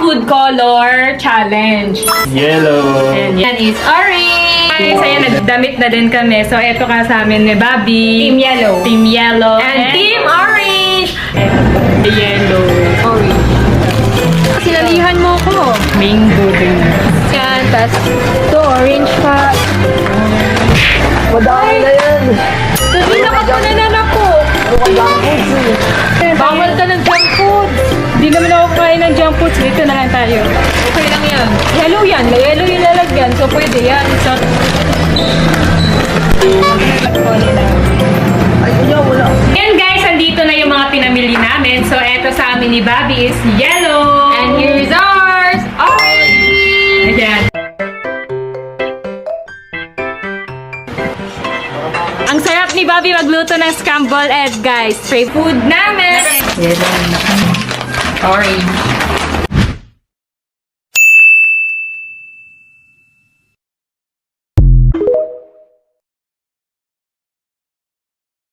food color challenge. Yellow. And yan is orange. So yan, nagdamit na din kami. So eto ka sa amin ni Bobby. Team yellow. Team yellow. And team orange. Yellow. Orange. Sinalihan mo ko. Mango din. Yan, tas ito, orange pa. Madami na yan. Sabi nakapunanan ako. Bawal ka ng junk food. Hindi naman ako kain ng junk foods. Dito na lang tayo. Okay lang yan. Yellow yan. Yellow yung lalagyan. So, pwede yan. So, And guys, andito na yung mga pinamili namin. So eto sa amin ni Bobby is yellow. and here's ours. Orange. Ayan. Ang sarap ni Bobby magluto ng scrambled egg, guys. Favorite food namin. Orange.